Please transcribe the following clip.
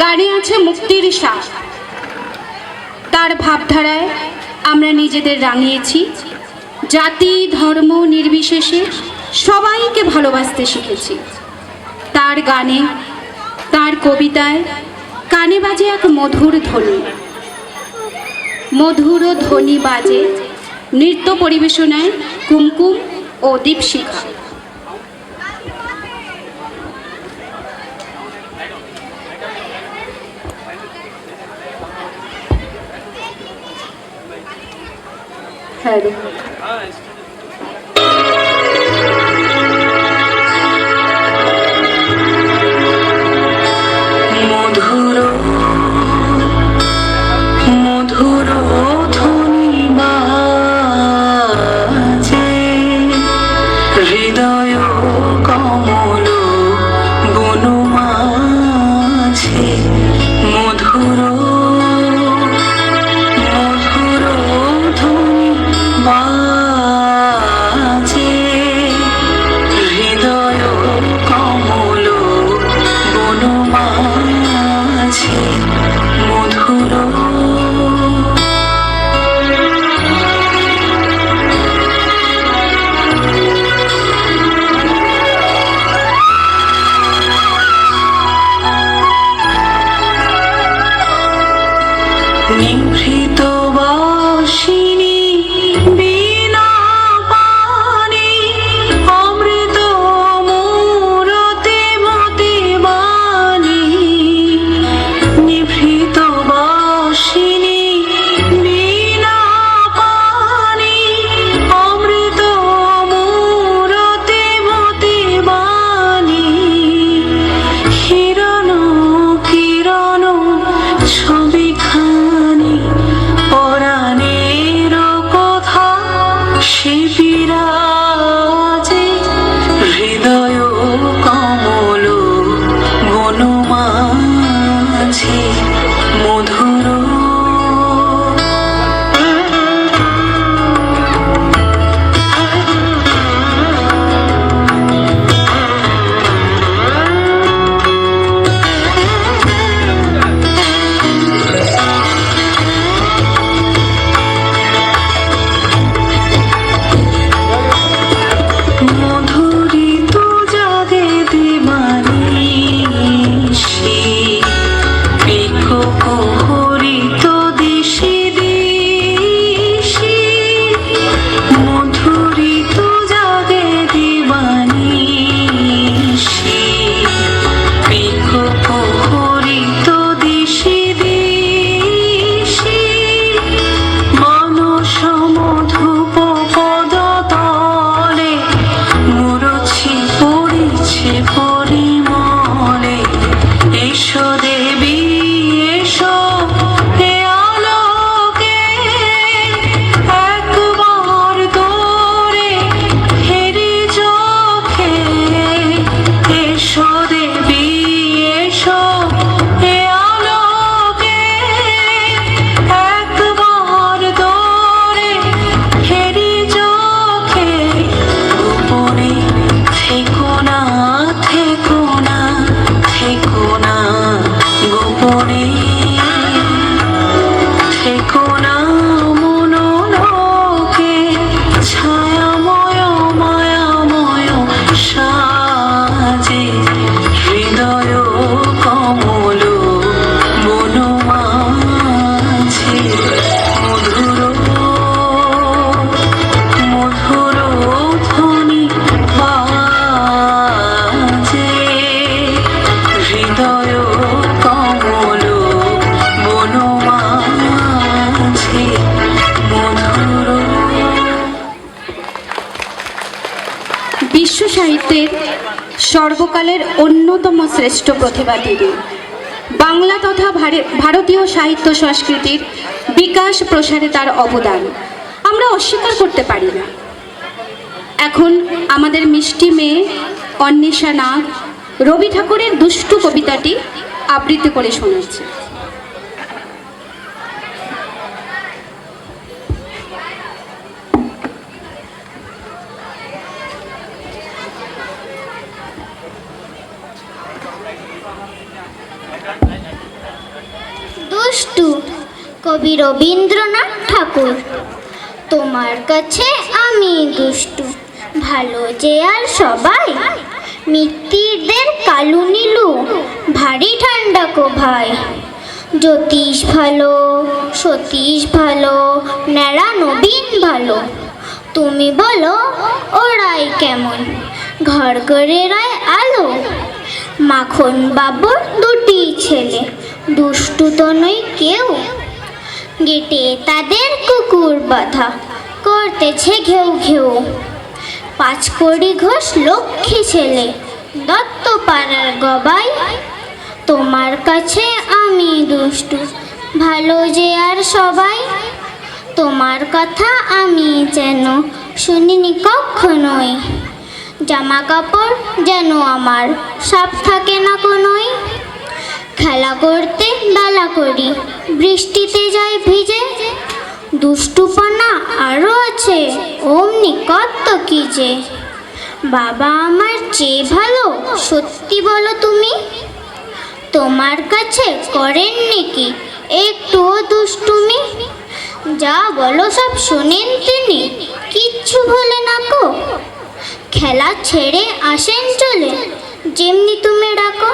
গানে আছে মুক্তির স্বাদ। তার ভাবধারায় আমরা নিজেদের রাঙিয়েছি। জাতি ধর্ম নির্বিশেষে সবাইকে ভালোবাসতে শিখেছি। তার গানে, তার কবিতায় কানে বাজে এক মধুর ধ্বনি। মধুর ধ্বনি বাজে নৃত্য পরিবেশনায় কুমকুম ও দীপশিখা। হ্যালো, মধুর মধুর ধ্বনি বাজে হৃদয় কমল বন মাঝে। মধুর মধুর ধ্বনি বাজে হৃদয় কমল বন মাঝে। মধুর নিভৃত বাসিনী বীণা পানি অমৃত মূরতে মতি বাণী। নিভৃত বাসিনী বীণা পানি অমৃত মূরতে মতি বাণী। হিরণ কিরণ ছবিখানি পরাণের কথা সে বিরাজে হৃদয় কমল বন মাঝে। মধুর মধুরিত জাগে দিবানিশি বিকহরিত দিশি দিশি। মধুরিত জাগে দিবানিশি বিকহরিত দিশি দিশি। মানস মধুপ পদতলে মুরছি পড়িছে পরিমলে। এসো দেবী এসো হে আলোকে একবার তোরে হেরি চোখে। এসো দেবী এসো হে আলোকে একবার তোরে হেরি চোখে। গোপনে থেকো না থেকো না থেকো না গোপনে থেকো না মনোলোকে। ছায়াময় মায়াময় সাজে হৃদয় কমল বন মাঝে। মধুর মধুর ধ্বনি বাজে হৃদয় কমল বন মাঝে। মধুর বিশ্ব সাহিত্যের সর্বকালের অন্যতম শ্রেষ্ঠ প্রতিভা তিনি। বাংলা তথা ভারতীয় সাহিত্য সংস্কৃতির বিকাশ প্রসারে তার অবদান আমরা অস্বীকার করতে পারি না। এখন আমাদের মিষ্টি মেয়ে অন্বেষা নাগ রবি ঠাকুরের দুষ্টু কবিতাটি আবৃত্তি করে শোনাচ্ছে। দুষ্টু, কবি রবীন্দ্রনাথ ঠাকুর। তোমার কাছে আমি দুষ্টু, ভালো যে আর সবাই। মিত্তিরদের কালু নীলু, ভারী ঠান্ডা কো ভাই। জ্যোতিষ ভালো, সতীশ ভালো, ন্যাড়া নবীন ভালো। তুমি বলো ওরাই কেমন, ঘর করে রায় আলো। মাখন বাবুর দুটি ছেলে, দুষ্টু তো নয় কেউ। গেটে তাদের কুকুর বাঁধা, করতেছে ঘেউ ঘেউ। পাঁচকড়ি ঘোষ লক্ষ্মী ছেলে, দত্ত পাড়ার গবাই। তোমার কাছে আমি দুষ্টু, ভালো যে আর সবাই। তোমার কথা আমি যেন শুনিনি কখনোই। জামা কাপড় যেন আমার সাপ থাকে না কোনোই। খেলা করতে ডালা করি, বৃষ্টিতে যাই ভিজে। দুষ্টুপনা আরও আছে, অমনি কত কি যে। বাবা আমার চেয়ে ভালো, সত্যি বলো তুমি। তোমার কাছে করেন নাকি একটুও দুষ্টুমি? যা বলো সব শোনেন তিনি, কিচ্ছু ভোলে না কো। খেলা ছেড়ে আসেন চলে, যেমনি তুমি ডাকো।